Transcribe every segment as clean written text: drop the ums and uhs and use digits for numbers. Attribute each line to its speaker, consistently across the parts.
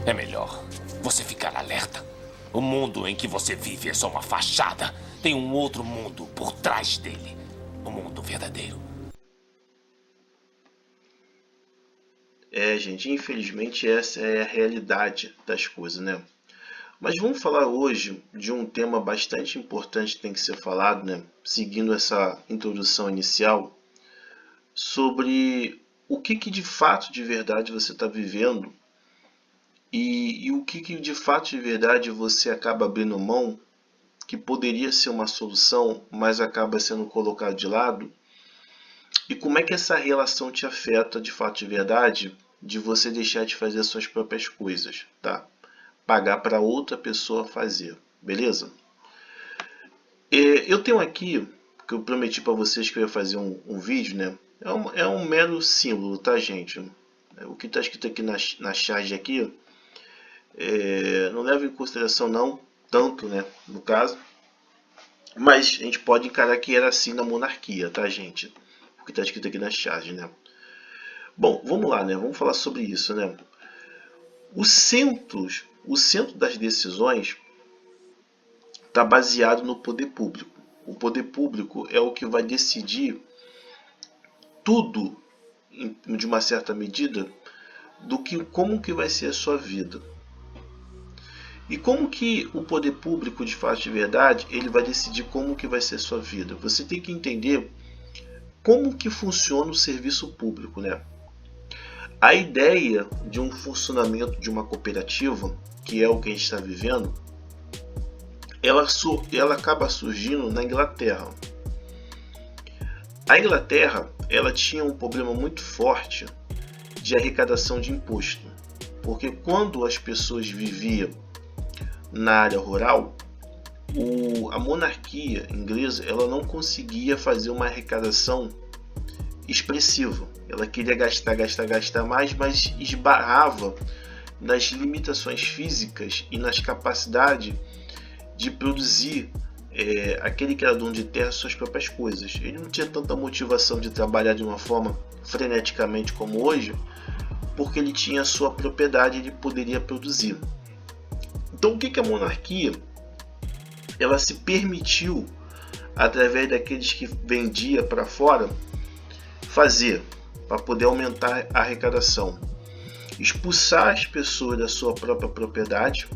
Speaker 1: É melhor você ficar alerta. O mundo em que você vive é só uma fachada. Tem um outro mundo por trás dele. O mundo verdadeiro.
Speaker 2: Gente, infelizmente essa é a realidade das coisas, né? Mas vamos falar hoje de um tema bastante importante que tem que ser falado, né? Seguindo essa introdução inicial, sobre o que de fato de verdade você está vivendo e o que de fato de verdade você acaba abrindo mão, que poderia ser uma solução, mas acaba sendo colocado de lado, e como é que essa relação te afeta de fato de verdade, de você deixar de fazer as suas próprias coisas, tá? Pagar para outra pessoa fazer, beleza? Eu tenho aqui, que eu prometi para vocês que eu ia fazer um vídeo, né? É um mero símbolo, tá, gente? O que está escrito aqui na charge aqui, não leva em consideração não, tanto, né, no caso. Mas a gente pode encarar que era assim na monarquia, tá, gente? O que está escrito aqui na charge, né? Bom, vamos lá, né? Vamos falar sobre isso, né? O centro das decisões está baseado no poder público. O poder público é o que vai decidir tudo, de uma certa medida, do que como que vai ser a sua vida. E como que o poder público, de fato de verdade, ele vai decidir como que vai ser a sua vida? Você tem que entender como que funciona o serviço público, né? A ideia de um funcionamento de uma cooperativa, que é o que a gente está vivendo, ela acaba surgindo na Inglaterra. A Inglaterra, ela tinha um problema muito forte de arrecadação de imposto, porque quando as pessoas viviam na área rural, a monarquia inglesa ela não conseguia fazer uma arrecadação expressiva. Ela queria gastar mais, mas esbarrava nas limitações físicas e nas capacidades de produzir aquele que era dono de terra suas próprias coisas. Ele não tinha tanta motivação de trabalhar de uma forma freneticamente como hoje, porque ele tinha a sua propriedade e ele poderia produzir. Então o que a monarquia ela se permitiu, através daqueles que vendia para fora, fazer para poder aumentar a arrecadação? Expulsar as pessoas da sua própria propriedade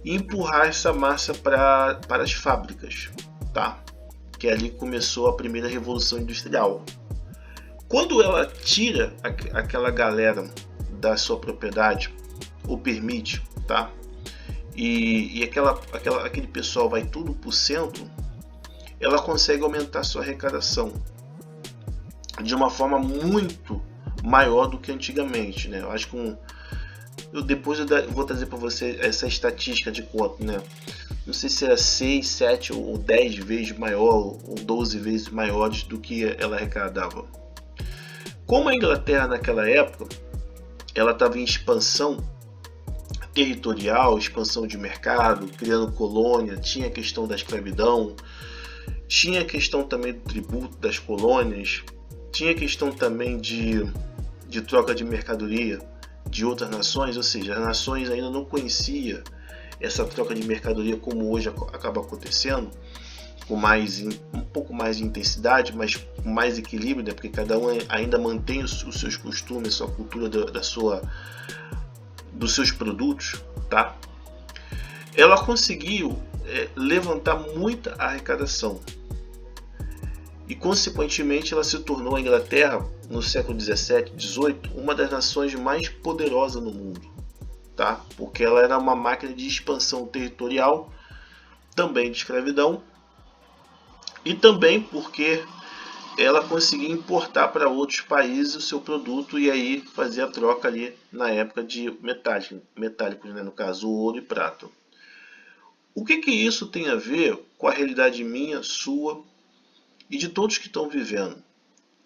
Speaker 2: e empurrar essa massa para as fábricas, tá? Que ali começou a primeira revolução industrial. Quando ela tira aquela galera da sua propriedade, ou permite, tá? E aquele pessoal vai tudo para o centro, ela consegue aumentar sua arrecadação de uma forma muito maior do que antigamente, né? Eu acho que depois eu vou trazer para você essa estatística de quanto, né? Não sei se era 6, 7 ou 10 vezes maior, ou 12 vezes maiores do que ela arrecadava. Como a Inglaterra naquela época, ela estava em expansão territorial, expansão de mercado, criando colônia, tinha a questão da escravidão, tinha a questão também do tributo das colônias, tinha a questão também de troca de mercadoria de outras nações, ou seja, as nações ainda não conheciam essa troca de mercadoria como hoje acaba acontecendo, com um pouco mais de intensidade, mas com mais equilíbrio, né? Porque cada um ainda mantém os seus costumes, a sua cultura dos seus produtos, tá? Ela conseguiu levantar muita arrecadação e, consequentemente, ela se tornou a Inglaterra, no século 17, 18, uma das nações mais poderosas no mundo, tá? Porque ela era uma máquina de expansão territorial, também de escravidão, e também porque ela conseguia importar para outros países o seu produto e aí fazer a troca ali na época de metálicos, né? No caso, ouro e prata. O que isso tem a ver com a realidade minha, sua e de todos que estão vivendo?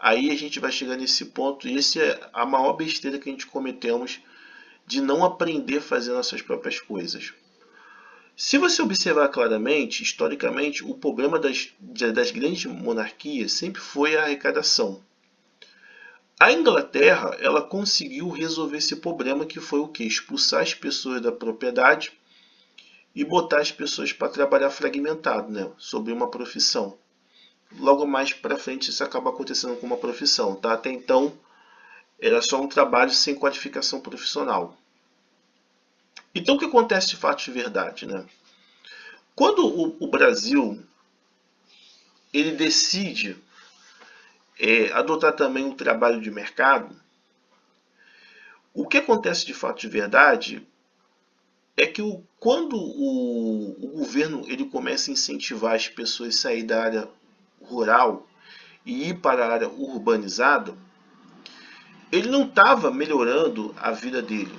Speaker 2: Aí a gente vai chegar nesse ponto, e esse é a maior besteira que a gente cometemos, de não aprender a fazer nossas próprias coisas. Se você observar claramente, historicamente, o problema das grandes monarquias sempre foi a arrecadação. A Inglaterra, ela conseguiu resolver esse problema, que foi o quê? Expulsar as pessoas da propriedade e botar as pessoas para trabalhar fragmentado, né? Sobre uma profissão. Logo mais para frente isso acaba acontecendo com uma profissão, tá? Até então era só um trabalho sem qualificação profissional. Então o que acontece de fato de verdade, né? Quando o Brasil ele decide adotar também um trabalho de mercado, o que acontece de fato de verdade é que quando o governo ele começa a incentivar as pessoas a sair da área rural e ir para a área urbanizada, ele não estava melhorando a vida dele.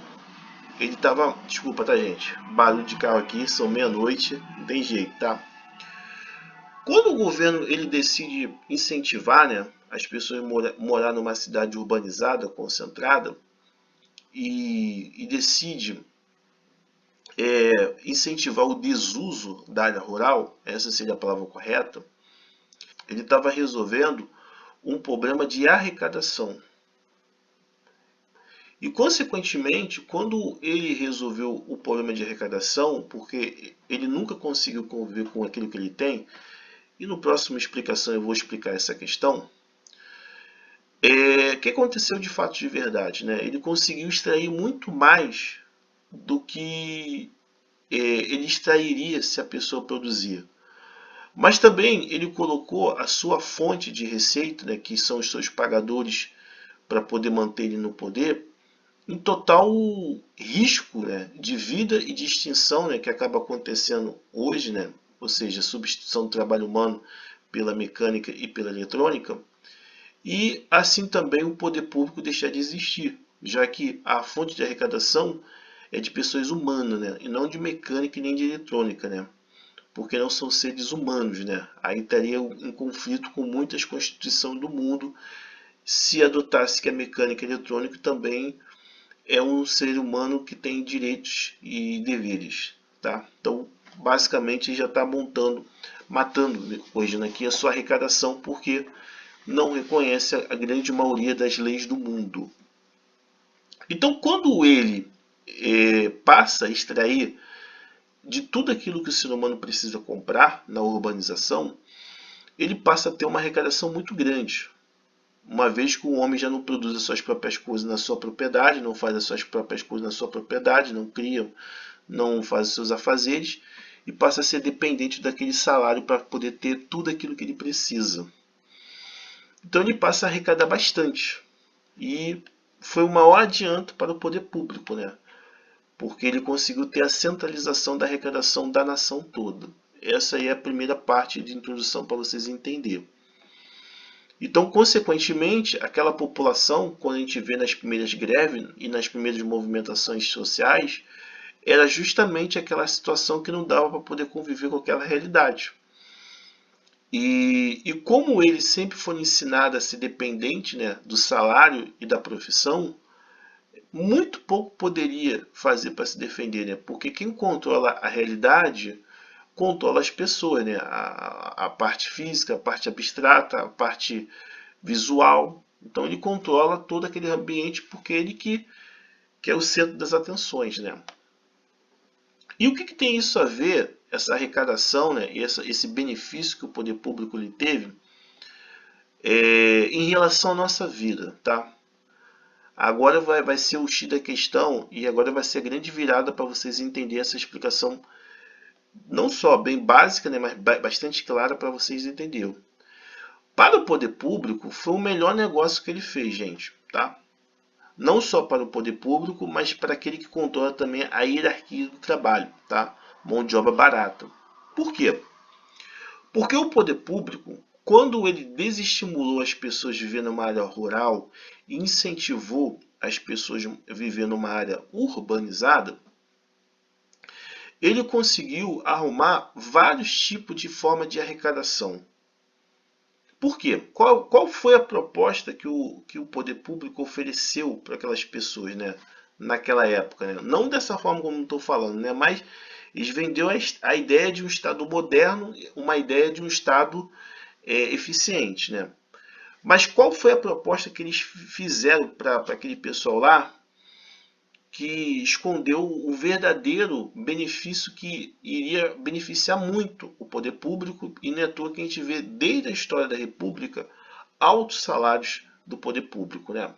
Speaker 2: Ele estava, desculpa, tá, gente? Barulho de carro aqui, são meia-noite, não tem jeito, tá? Quando o governo ele decide incentivar, né, as pessoas morar numa cidade urbanizada, concentrada, e decide incentivar o desuso da área rural, essa seria a palavra correta, ele estava resolvendo um problema de arrecadação. E, consequentemente, quando ele resolveu o problema de arrecadação, porque ele nunca conseguiu conviver com aquilo que ele tem, e no próximo explicação eu vou explicar essa questão, o que aconteceu de fato de verdade? Né? Ele conseguiu extrair muito mais do que ele extrairia se a pessoa produzir. Mas também ele colocou a sua fonte de receita, né, que são os seus pagadores para poder manter ele no poder, em total risco, né, de vida e de extinção, né, que acaba acontecendo hoje, né, ou seja, substituição do trabalho humano pela mecânica e pela eletrônica, e assim também o poder público deixar de existir, já que a fonte de arrecadação é de pessoas humanas, né, e não de mecânica e nem de eletrônica, né, porque não são seres humanos, né, aí estaria em conflito com muitas constituições do mundo se adotasse que a mecânica e a eletrônica também é um ser humano que tem direitos e deveres, tá? Então, basicamente, já está matando hoje aqui a sua arrecadação, porque não reconhece a grande maioria das leis do mundo. Então, quando ele passa a extrair de tudo aquilo que o ser humano precisa comprar na urbanização, ele passa a ter uma arrecadação muito grande. Uma vez que o homem já não produz as suas próprias coisas na sua propriedade, não faz as suas próprias coisas na sua propriedade, não cria, não faz os seus afazeres, e passa a ser dependente daquele salário para poder ter tudo aquilo que ele precisa. Então ele passa a arrecadar bastante. E foi o maior adianto para o poder público, né? Porque ele conseguiu ter a centralização da arrecadação da nação toda. Essa aí é a primeira parte de introdução para vocês entenderem. Então, consequentemente, aquela população, quando a gente vê nas primeiras greves e nas primeiras movimentações sociais, era justamente aquela situação que não dava para poder conviver com aquela realidade. E como ele sempre foi ensinado a ser dependente, né, do salário e da profissão, muito pouco poderia fazer para se defender, né? Porque quem controla a realidade controla as pessoas, né? A parte física, a parte abstrata, a parte visual. Então ele controla todo aquele ambiente porque ele que é o centro das atenções, né? E o que tem isso a ver, essa arrecadação, né? E esse benefício que o poder público lhe teve em relação à nossa vida, tá? Agora vai ser o X da questão e agora vai ser a grande virada para vocês entenderem essa explicação não só bem básica, né, mas bastante clara para vocês entenderem. Para o poder público, foi o melhor negócio que ele fez, gente, tá? Não só para o poder público, mas para aquele que controla também a hierarquia do trabalho, tá? Mão de obra barata. Por quê? Porque o poder público, quando ele desestimulou as pessoas a viver numa área rural e incentivou as pessoas a viver numa área urbanizada, ele conseguiu arrumar vários tipos de forma de arrecadação. Por quê? Qual foi a proposta que o poder público ofereceu para aquelas pessoas, né, naquela época? Né? Não dessa forma como estou falando, né, mas eles venderam a ideia de um Estado moderno, uma ideia de um Estado eficiente. Né? Mas qual foi a proposta que eles fizeram para aquele pessoal lá que escondeu o verdadeiro benefício que iria beneficiar muito o poder público, e não é à toa que a gente vê desde a história da República altos salários do poder público, né?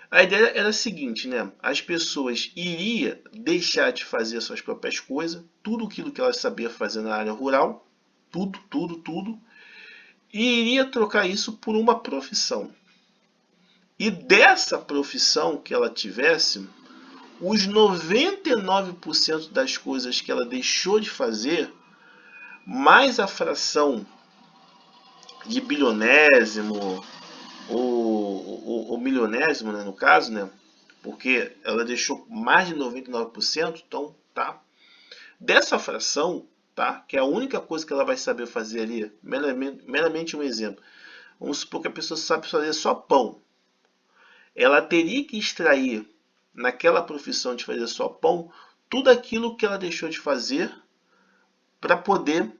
Speaker 2: A ideia era a seguinte, né? As pessoas iriam deixar de fazer suas próprias coisas, tudo aquilo que elas sabiam fazer na área rural, tudo, e iria trocar isso por uma profissão. E dessa profissão que ela tivesse, os 99% das coisas que ela deixou de fazer, mais a fração de bilionésimo ou milionésimo, né, no caso, né, porque ela deixou mais de 99%, então tá. Dessa fração, tá, que é a única coisa que ela vai saber fazer ali, meramente um exemplo. Vamos supor que a pessoa sabe fazer só pão. Ela teria que extrair naquela profissão de fazer só pão tudo aquilo que ela deixou de fazer para poder,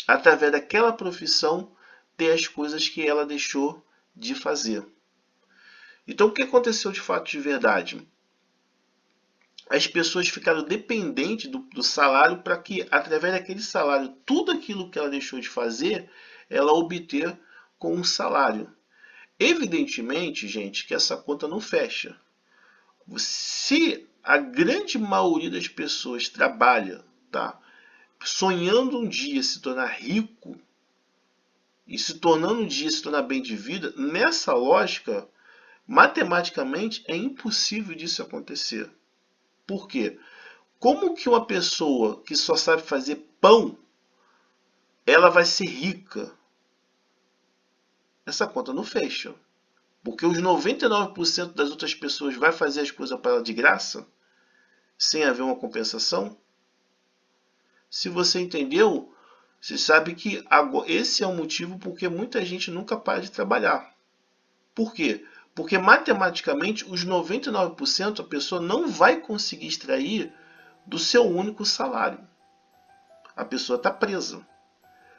Speaker 2: através daquela profissão, ter as coisas que ela deixou de fazer. Então, o que aconteceu de fato de verdade? As pessoas ficaram dependentes do salário para que, através daquele salário, tudo aquilo que ela deixou de fazer, ela obter com um salário. Evidentemente, gente, que essa conta não fecha. Se a grande maioria das pessoas trabalha, tá, sonhando um dia se tornar rico e se tornando um dia se tornar bem de vida, nessa lógica, matematicamente é impossível disso acontecer. Por quê? Como que uma pessoa que só sabe fazer pão, ela vai ser rica? Essa conta não fecha. Porque os 99% das outras pessoas vai fazer as coisas para ela de graça, sem haver uma compensação. Se você entendeu, você sabe que esse é o motivo porque muita gente nunca para de trabalhar. Por quê? Porque matematicamente os 99% a pessoa não vai conseguir extrair do seu único salário. A pessoa está presa.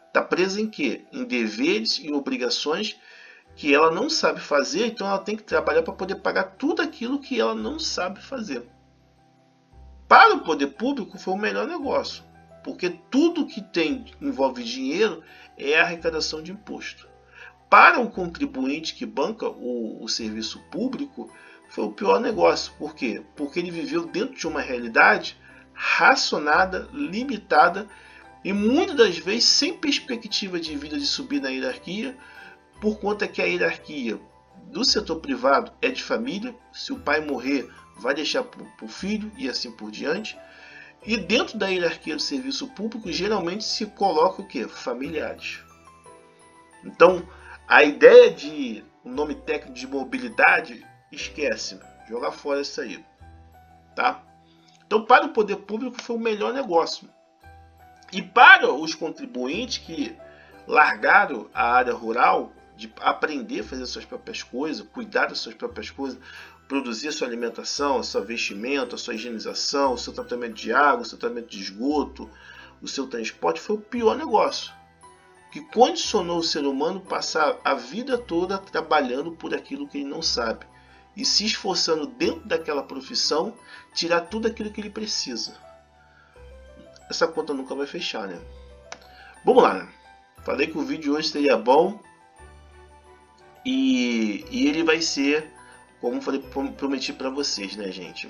Speaker 2: Está presa em quê? Em deveres e obrigações que ela não sabe fazer, então ela tem que trabalhar para poder pagar tudo aquilo que ela não sabe fazer. Para o poder público foi o melhor negócio, porque tudo que envolve dinheiro é arrecadação de imposto. Para o contribuinte que banca o serviço público, foi o pior negócio. Por quê? Porque ele viveu dentro de uma realidade racionada, limitada e muitas das vezes sem perspectiva de vida de subir na hierarquia, por conta que a hierarquia do setor privado é de família. Se o pai morrer, vai deixar para o filho e assim por diante. E dentro da hierarquia do serviço público, geralmente se coloca o quê? Familiares. Então, a ideia de o nome técnico de mobilidade, esquece, joga fora isso aí, tá? Então, para o poder público foi o melhor negócio. E para os contribuintes que largaram a área rural, de aprender a fazer suas próprias coisas, cuidar das suas próprias coisas, produzir a sua alimentação, a sua vestimenta, a sua higienização, o seu tratamento de água, o seu tratamento de esgoto, o seu transporte, foi o pior negócio. Que condicionou o ser humano a passar a vida toda trabalhando por aquilo que ele não sabe. E se esforçando dentro daquela profissão, tirar tudo aquilo que ele precisa. Essa conta nunca vai fechar, né? Vamos lá, né? Falei que o vídeo hoje seria bom. E ele vai ser, como falei, prometi para vocês, né, gente?